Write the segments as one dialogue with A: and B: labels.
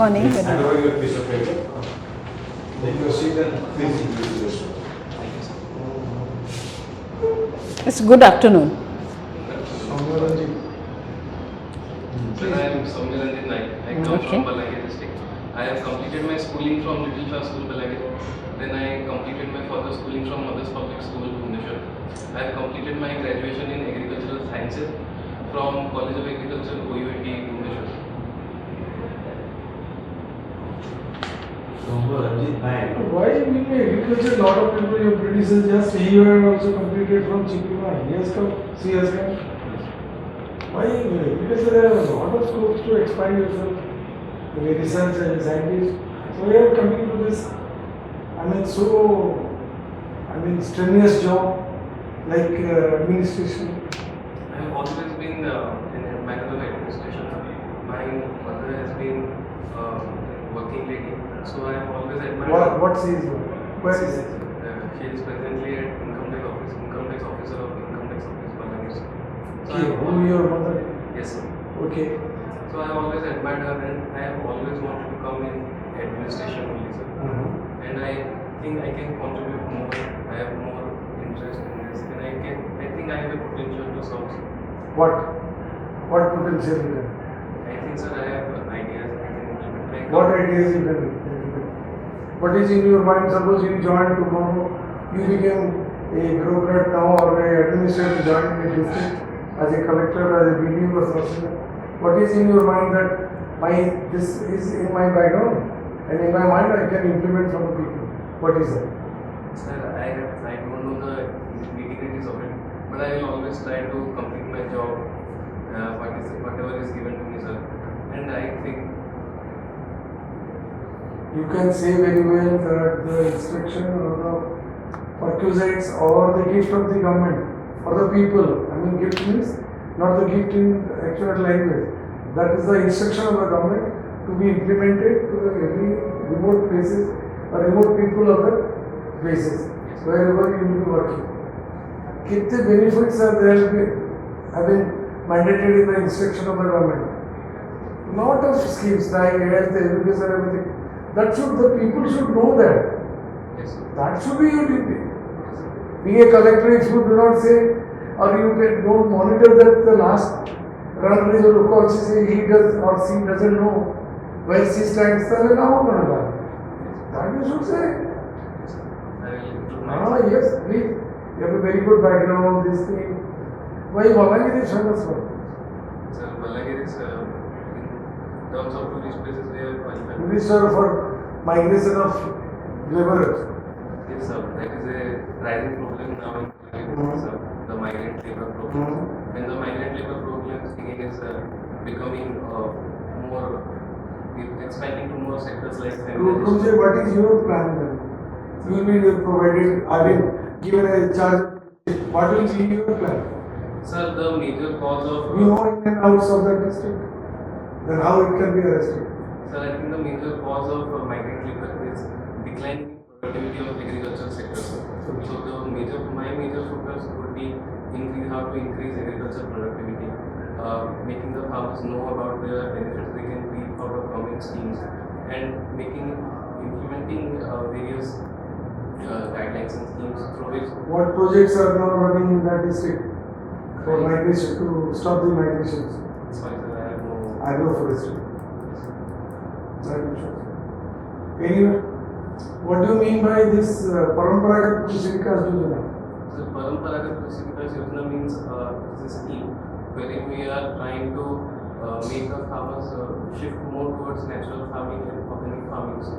A: morning.
B: Hand over your piece of paper. Take your seat and please introduce yourself.
A: It's good afternoon.
B: Saumya Ranjit.
C: Sir, I am Saumya Ranjit Naik. I come
A: Okay.
C: from Balagir district. I have completed my schooling from Little Shah School, Balagir. Then I completed my further schooling from Mothers Public School, Odisha. I have completed my graduation in Agricultural Sciences from College of Agriculture, OUAT, Odisha.
B: Saumya Ranjit Naik.
D: Why in agriculture, lot of people, your predecessors just say you have also completed from Chikima. He has come, she has come. Why because there are a lot of scopes to expand yourself in a research and a scientist. So you are coming to this, strenuous job like administration.
C: I have always been in a manner of administration. My mother has been working lady, so I have always admired.
D: What she is doing? Where is it?
C: She is presently at Income Tax Officer of Income Tax Office, Balagir. So
D: Okay, who your mother?
C: Yes, sir.
D: Okay.
C: So I have always admired her and I have always wanted to come in administration only, sir. And I think I can contribute more. I have more interest in this, and I think I have a potential to serve. Sir.
D: What potential you have?
C: I think, sir, I have ideas I can implement.
D: What ideas you can implement? What is in your mind? Suppose you join tomorrow, you became a bureaucrat now or a administrator joining a district as a collector, as a BDO or something. What is in your mind that this is in my background and in my mind I can implement for the people? What is that?
C: Sir, I don't know the nitty-gritties of it, but I will always try to complete my job, whatever is given to me, sir. And I think
D: You can say very well that the instruction or the perquisites or the gift of the government or the people. Gift means not the gift in actual language. That is the instruction of the government to be implemented to the every remote places or remote people of the places wherever you will be working. Kitne benefits are there mandated in the instruction of the government. Lot of schemes like health, education, everything. The people should know that.
C: yes, sir.
D: That should be your duty. Being a collector, if you do not say or you don't monitor that the last runner is a coach, say he does or she doesn't know where she stands, then how going to that you should say.
C: I will improve my
D: Yes, please. You have a very good background, this thing. Why Vanik is famous for?
C: Sir, Balagir is in terms of tourist places we are qualified.
D: Minister for migration of laborers.
C: Yes, sir. That is a rising problem now in Balagir, sir. The migrant labor problem. When the migrant labor problem again is becoming more, expanding to more sectors like
D: To say what is your plan then? You will be provided, given a charge. What will be your plan?
C: Sir, the major cause of
D: We know in and outs of the district. Then how it can be arrested?
C: sir, I think the major cause of migrant labor is declining productivity of agricultural sector, sir. So my major focus would be how to increase agricultural productivity, making the farmers know about the benefits they can reap out of government schemes, and implementing various guidelines and schemes through which.
D: What projects are now running in that district for migration to stop the migrations?
C: Sorry, sir, I have no.
D: Agroforestry. Anyway, what do you mean by this Paramparagat Krishi Vikas Yojana?
C: So Paramparagat Krishi Vikas Yojana means it's a scheme wherein we are trying to make the farmers shift more towards natural farming and organic farming. So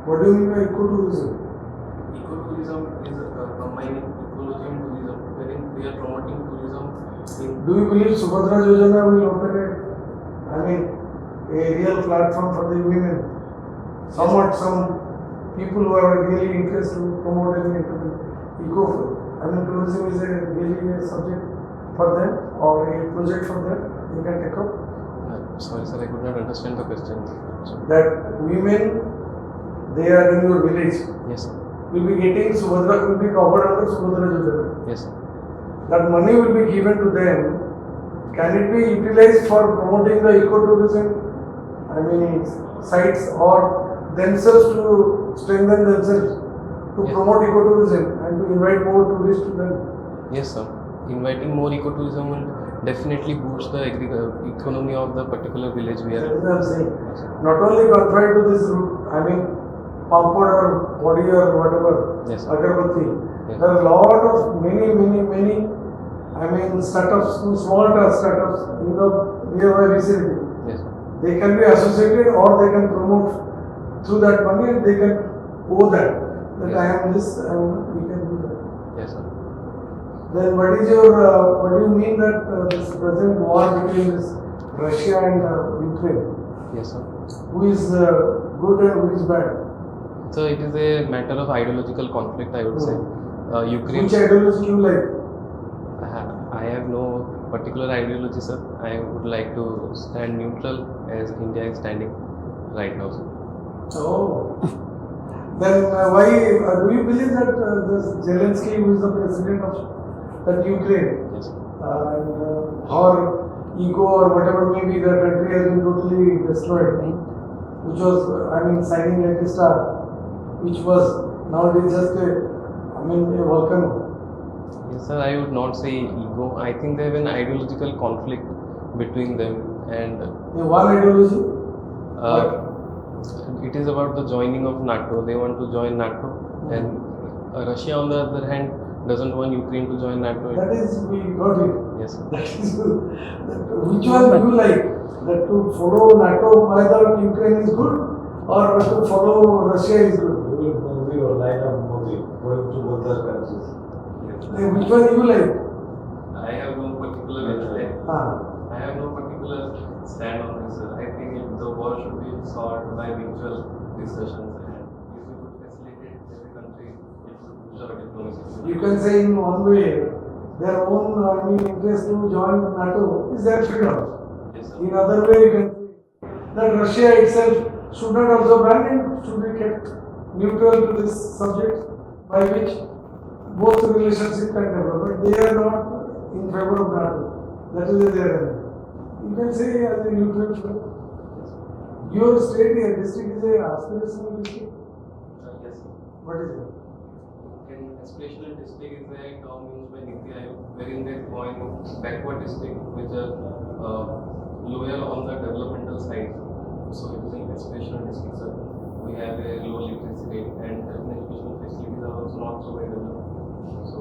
D: What do you mean by ecotourism?
C: ecotourism is combining ecology and tourism, wherein we are promoting tourism in.
D: Do you believe Subhadra Yojana will open a real platform for the women? Some people who are really interested to promote into tourism is really a subject for them or a project for them you can take up.
C: Sorry, sir, I could not understand the question.
D: That women, they are in your village,
C: Yes, sir.
D: will be getting Subhadra, will be covered under Subhadra Yojana.
C: Yes, sir.
D: That money will be given to them. Can it be utilized for promoting the ecotourism? sites or themselves to strengthen themselves to
C: Yes.
D: promote ecotourism and to invite more tourists to them.
C: Yes, sir. Inviting more ecotourism will definitely boost the economy of the particular village we
D: That
C: are.
D: is what I'm saying. Not only confined to this route, I mean, Pampad or body or whatever,
C: Yes.
D: Agarbatti.
C: Yes.
D: There are a lot of many, I mean, startups, small startups in the nearby vicinity.
C: Yes, sir.
D: They can be associated or they can promote through that money and they can owe that. That
C: Yes.
D: I am this and we can do that.
C: Yes, sir.
D: Then what do you mean that this present war between this Russia and Ukraine,
C: Yes, sir.
D: who is good and who is bad?
C: So it is a matter of ideological conflict, I would say. Ukraine.
D: Which ideology you like?
C: I have no particular ideology, sir. I would like to stand neutral as India is standing right now, sir.
D: Oh. Then why do you believe that this Zelensky, who is the president of that Ukraine,
C: Yes, sir.
D: and or ego or whatever may be, the country has been totally destroyed, which was, I mean, shining like a star, which was nowadays just a volcano.
C: Yes, sir. I would not say ego. I think they have an ideological conflict between them, and
D: One ideology.
C: it is about the joining of NATO. They want to join NATO, and Russia, on the other hand, doesn't want Ukraine to join NATO.
D: That is, we got it.
C: Yes, sir.
D: That is, which one do you like? That to follow NATO by the Ukraine is good, or to follow Russia is good?
B: You will Modi or line of Modi going to both the countries.
D: Which one you like?
C: I have no particular.
D: Ah.
C: I have no particular stand on this. I think the war should be solved by mutual discussions, and if we could facilitate every country, it would boost our diplomacy.
D: You can say in one way, their own interest to join NATO is their freedom.
C: Yes, sir.
D: In other way, you can say that Russia itself should not also ban and should be kept neutral to this subject, by which both relationships can develop. But they are not in favor of NATO. That is their enemy. You can say as a neutral show. Your state, your district is a aspirational district.
C: Yes, sir.
D: What is it?
C: An aspirational district is a term used by Niti Aayog, wherein they point backward district which are lower on the developmental side. So it is an aspirational district, sir. We have a low literacy rate and health and educational facilities are also not so well developed. So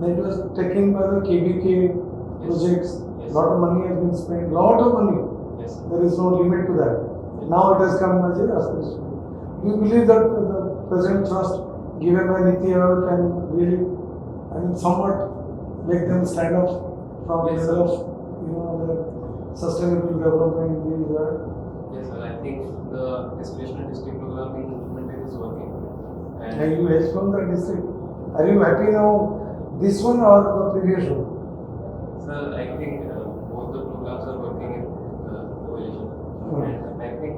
D: That was taken by the KBK projects.
C: Yes.
D: Lot of money has been spent. Lot of money.
C: yes, sir.
D: There is no limit to that. Now it has come as a aspiration. Do you believe that the present trust given by Niti Aayog can really, somewhat make them stand up from the
C: Yes,
D: level
C: sir.
D: of, the sustainable development in these
C: Yes, sir. I think the aspirational district program being implemented is working.
D: And you hail from the district. Are you happy now? This one or the previous one?
C: Sir, I think both the programs are working in coalition. And I think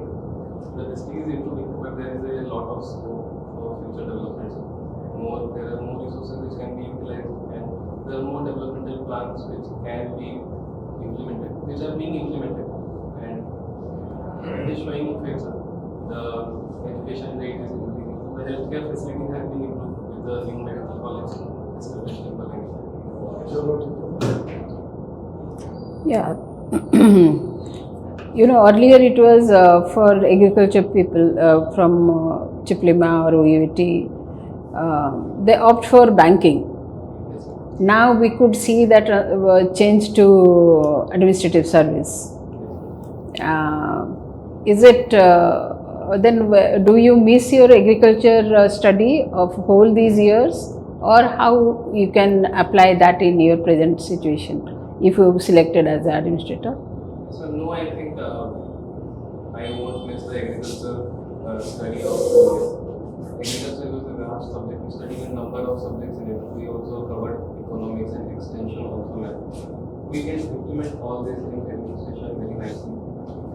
C: the district is improving, but there is a lot of scope for future development. There are more resources which can be utilized, and there are more developmental plans which can be implemented, which are being implemented. And it is showing effects. The education rate is increasing. The healthcare facilities have been improved with the new medical college established in Vanik.
A: Yeah. Earlier it was for agriculture people from Chiplima or OUT, they opt for banking.
C: Yes, sir.
A: Now we could see that change to administrative service. Is it then do you miss your agriculture study of whole these years, or how you can apply that in your present situation if you selected as an administrator?
C: So no, I think I won't miss the agriculture study of 2 years. Agriculture was a vast subject. We studied a number of subjects in it. We also covered economics and extension also. We can implement all this in administration very nicely.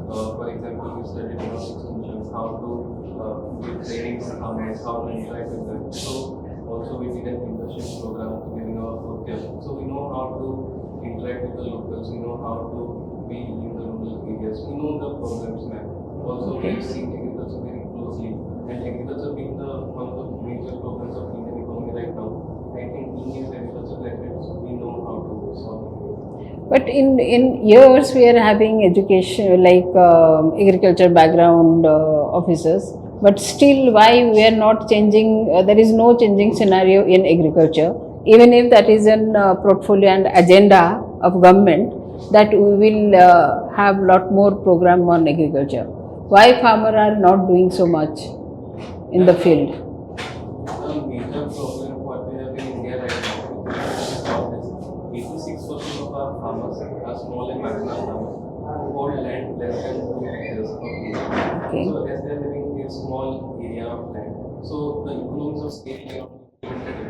C: For example, we studied about extensions, how to give trainings, how to interact with them. So also we did an internship program during our fourth year. So we know how to interact with the locals, we know how to be in the rural areas, we know the problems now. Also we we see agriculture very closely, and agriculture being the one of the major problems of Indian economy right now, I think Indian agriculture graduates, we know how to solve it.
A: But in years we are having education like agriculture background officers, but still why we are not changing? There is no changing scenario in agriculture, even if that is an portfolio and agenda of government that we will have lot more program on agriculture. Why farmer are not doing so much in the field?
C: The major problem what we have in India right now is solve this. 86% of our farmers are small and marginal farmers who hold land less than 2 hectares of area.
A: Okay.
C: So as they are having a small area of land, so the economies of scale cannot be implemented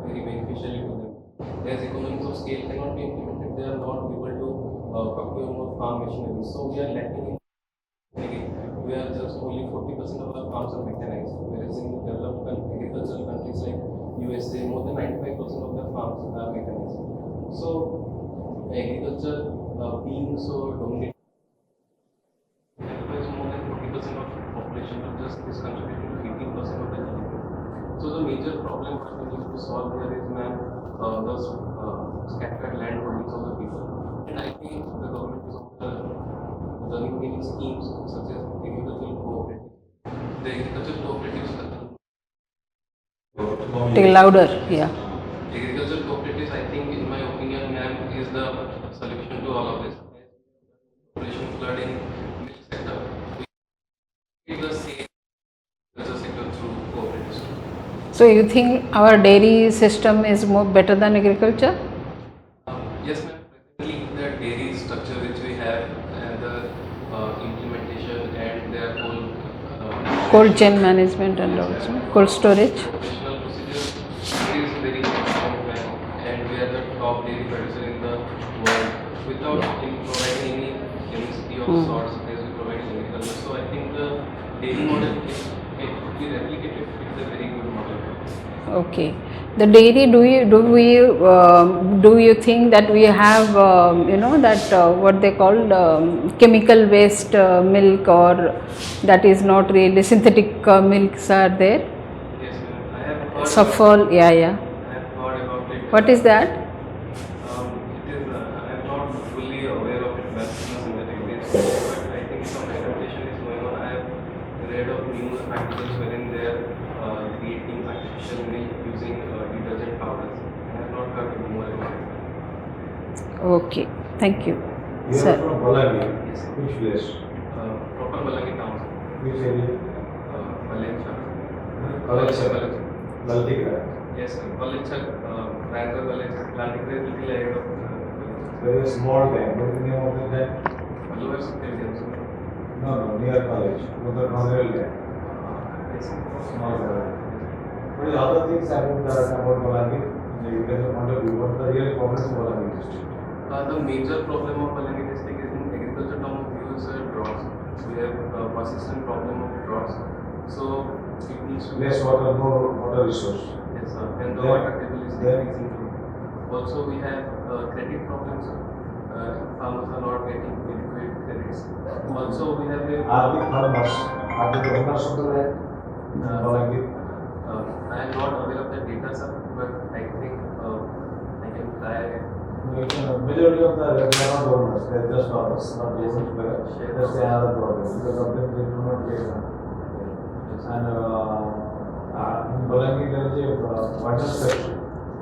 C: very beneficially to them. As economies of scale cannot be implemented, they are not able to procure more farm machinery. So we are lacking in machinery. We are just only 40% of our farms are mechanized, whereas in developed agricultural countries like USA, more than 95% of their farms are mechanized. So agriculture being so dominant, occupies more than 40% of population, but just is contributing to 18% of the GDP. So the major problem that we need to solve here is, ma'am, those scattered land holdings of the people. And I think the government is running many schemes such as agricultural cooperative. The agricultural cooperatives
A: Take louder, yeah.
C: agricultural cooperatives, I think, in my opinion, ma'am, is the solution to all of this. Population flood in milk sector. We the same agriculture sector through cooperatives.
A: So you think our dairy system is more better than agriculture?
C: Yes, ma'am. Presently, the dairy structure which we have and the implementation and their whole
A: Cold chain management and also cold storage.
C: professional procedure is very strong, and we are the top dairy producer in the world without providing any chemistry of sorts as we provide in agriculture. So I think the dairy model, if it could be replicated, it's a very good model.
A: Okay. The dairy, do you think that we have that what they call chemical waste milk, or that is not really synthetic milks are there?
C: Yes, ma'am. I have heard
A: Sulfur, yeah.
C: I have heard about it.
A: What is that?
C: It is, I am not fully aware of it, but I think some experimentation is going on. I have read of news articles wherein they are creating artificial milk using detergent powders. I have not heard more about it.
A: Okay, thank you,
B: You are
A: sir.
B: from Balagi.
C: Yes, sir.
B: Which place?
C: Proper Balangi town, sir.
B: Which area?
C: Valencha.
B: College, sir.
C: Valencha.
B: Laltikra.
C: Yes, sir. Valencha, Valencha, Valencha, little ahead of
B: There is a small bank. What is the name of the bank?
C: Lower Intelligence.
B: No, near college. With the Conrail bank.
C: Yes, sir.
B: Small bank. What is other things about Balagi? In the agriculture point of view, what are the real problems of Balagi district?
C: The major problem of Balangi district is in agriculture term of view is droughts. We have a persistent problem of droughts. So it needs to be
B: Less water, no water resource.
C: Yes, sir. And the
B: Then-
C: water table is
B: then-
C: decreasing too. Also, we have credit problems. Farmers are not getting adequate credits. Also, we have a
B: Are the farmers, are the owners of the land? Balagi?
C: I am not aware of the data, sir, but I think I can try.
B: Majority of the they are not owners, they are just farmers, not owners, but that's another problem, because of them they do not get them. And in Balagi there is a water factory.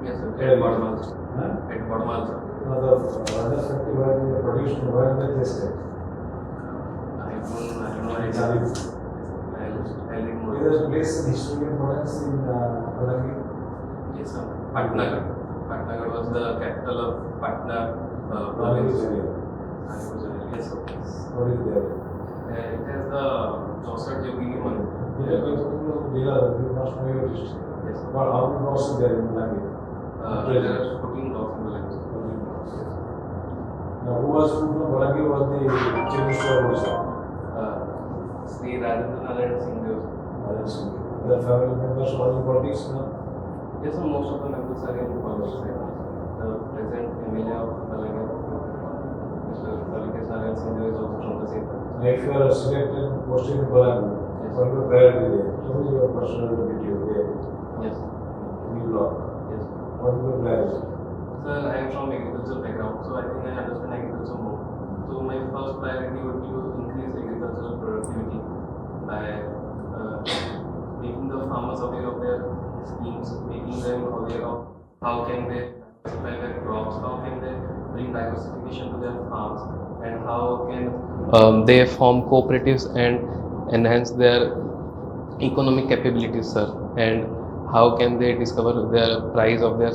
C: Yes, sir.
B: Yeah.
C: At Bodmal.
B: Huh?
C: At Bodmal, sir.
B: Now the water factory where they produce, where they tested.
C: I have no idea.
B: Sorry.
C: I'll read more.
B: There is a place in history importance in Balagi.
C: Yes, sir. Patnagar. Patnagar was the capital of Patna
B: Balagi
C: province.
B: area.
C: Yes, sir.
B: What is there?
C: It has the Chaucer Yogini Mandir.
B: You must know your history.
C: Yes, sir.
B: But how many blocks are there in Balagi?
C: There are 14 blocks in the land.
B: Now, who was from Balagi was the Chief Minister of Odisha.
C: Sri Rajendra Narayan Singh Dev.
B: The family members were in politics now.
C: Yes, sir, most of the members are in politics right now. The present MLA of Balanga, Mr. Vanik Ias is also from the same family.
B: And if you are selected posted in Balangi. What is the priority there? What is your personal duty there?
C: Yes.
B: New law.
C: Yes.
B: What is the priority?
C: Sir, I am from agriculture background, so I think I understand agriculture more. So my first priority would be to increase agricultural productivity by making the farmers aware of their schemes, making them aware of how can they diversify their crops, how can they bring diversification to their farms, and how can they form cooperatives and enhance their economic capabilities, sir, and how can they discover the price of their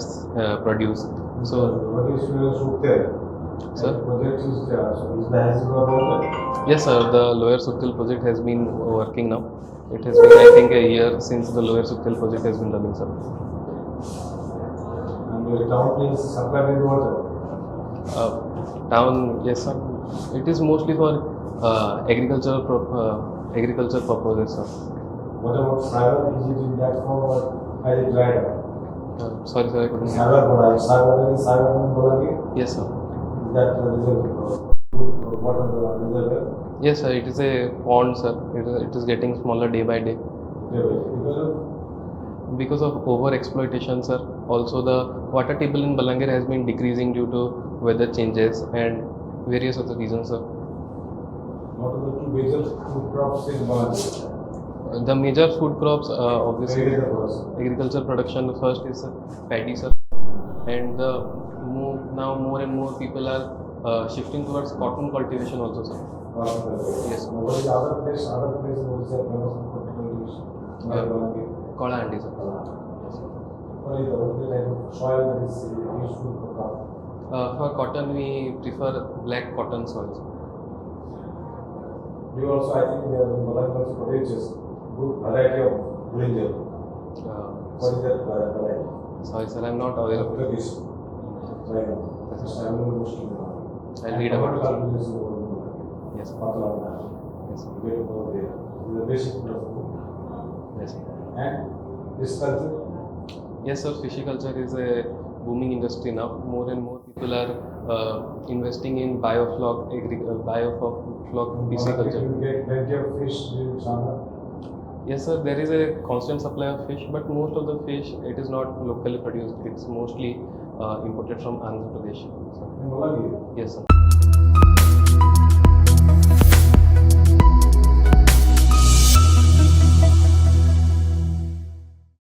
C: produce. So,
B: what is your Sukter?
C: Sir?
B: Project is there. So is the has got over?
C: yes, sir, the Lower Suktil project has been working now. It has been, I think, a year since the Lower Suktil project has been running, sir.
B: And the town is supplied with water.
C: Town, yes, sir. It is mostly for agriculture purposes, sir.
B: What about Sagar? Is it in that form or has it dried up?
C: Sorry, sir, I couldn't.
B: Sagar is Sagar in Balangi?
C: Yes, sir.
B: Is that the result? What are the result?
C: Yes, sir. It is a pond, sir. It is getting smaller day by day because of over exploitation, sir. Also, the water table in Balangir has been decreasing due to weather changes and various other reasons, sir.
B: What are the two major food crops in Balangi?
C: The major food crops, obviously, agriculture production. First is paddy, sir, and now more and more people are shifting towards cotton cultivation also, sir. Yes.
B: What is the other place? Other place what is that famous for cultivation?
C: Kola Andi, sir.
B: What is the type of soil that is useful for cotton?
C: For cotton, we prefer black cotton soil.
B: You also, I think, Balangi also produces good variety of brinjal. What is that variety?
C: Sorry, sir, I'm not aware of it.
B: This. Right now. I will
C: I'll read about it.
B: Yes.
C: Yes.
B: Yes. You get over there. This is the basic food of food.
C: Yes.
B: And this culture?
C: Yes, sir. Fishiculture is a booming industry now. More and more people are investing in biofloc pisciculture.
B: You get plenty of fish during summer.
C: Yes, sir. There is a constant supply of fish, but most of the fish it is not locally produced. It's mostly imported from Andhra Pradesh.
B: In Balangi?
C: Yes, sir.